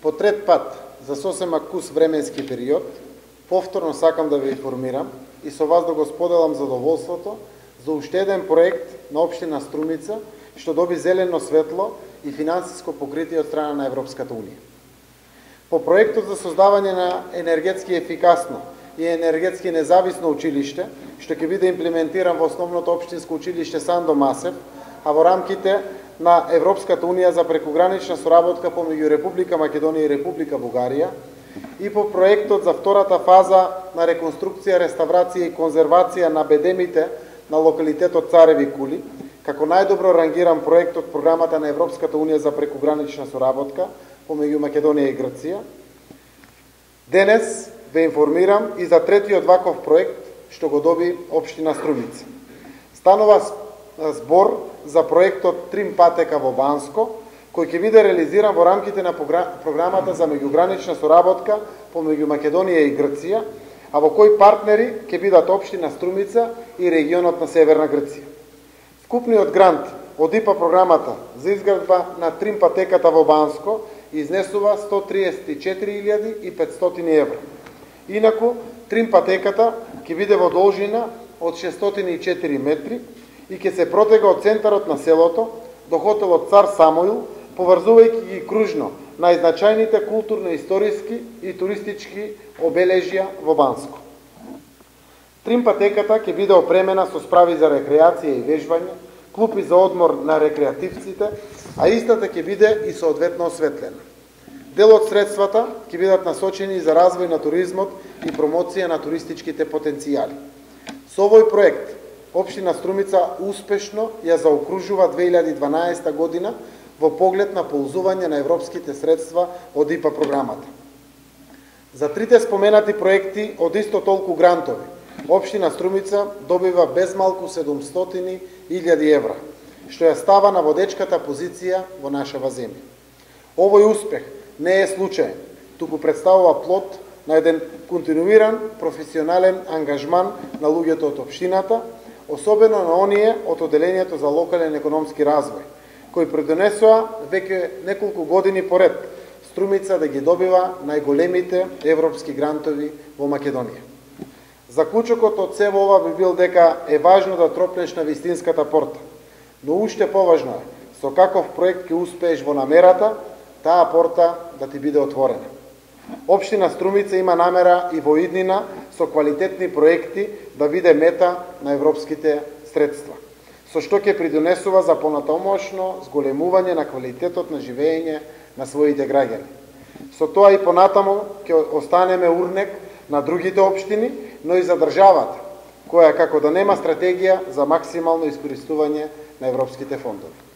По трет пат, за сосем акус временски период, повторно сакам да ве информирам и со вас да го споделам задоволството за уште еден проект на општина Струмица, што доби зелено светло и финансиско покритие од страна на Европската Унија. По проектот за создавање на енергетски ефикасно и енергетски независно училиште, што ќе биде имплементиран во основното општинско училиште Сандо Масев, а во рамките на Европската Унија за прекугранична соработка помеѓу Република Македонија и Република Бугарија, и по проектот за втората фаза на реконструкција, реставрација и конзервација на бедемите на локалитетот Цареви кули, како најдобро рангиран проект од програмата на Европската Унија за прекугранична соработка помеѓу Македонија и Грција. Денес ве информирам и за третиот ваков проект што го доби општина Струмица. Станува збор за проектот Трим патека во Банско, кој ќе биде реализиран во рамките на програмата за меѓугранична соработка помеѓу Македонија и Грција, а во кој партнери ќе бидат општина Струмица и регионот на Северна Грција. Вкупниот грант од ИПА програмата за изградба на Трим патеката во Банско изнесува 134.500 евра. Инаку, Трим патеката ќе биде во должина од 604 метри и ќе се протега од центарот на селото до хотелот Цар Самуил, поврзувајќи ги кружно најзначајните културно-историски и туристички обележја во Банско. Трим патеката ќе биде опремена со справи за рекреација и вежбање, клупи за одмор на рекреативците, а истата ќе биде и соодветно осветлена. Дел од средствата ќе бидат насочени за развој на туризмот и промоција на туристичките потенцијали. Со овој проект, општина Струмица успешно ја заокружува 2012 година во поглед на ползување на европските средства од ИПА програмата. За трите споменати проекти од исто толку грантови, општина Струмица добива безмалку 700.000 евра, што ја става на водечката позиција во нашава земја. Овој успех не е случаен, туку представува плод на еден континуиран професионален ангажман на луѓето од општината, особено на оние од Оделението за локален економски развој, кои придонесоа веќе неколку години поред Струмица да ги добива најголемите европски грантови во Македонија. Заклучокот од сево ова би бил дека е важно да тропнеш на вистинската порта, но уште поважно е со каков проект ќе успееш во намерата таа порта да ти биде отворена. Општина Струмица има намера и во иднина со квалитетни проекти да биде мета на европските средства, со што ќе придонесува за понатомошно зголемување на квалитетот на живење на своите граѓани. Со тоа и понатаму ќе останеме урнек на другите општини, но и за државата, која како да нема стратегија за максимално искористување на европските фондови.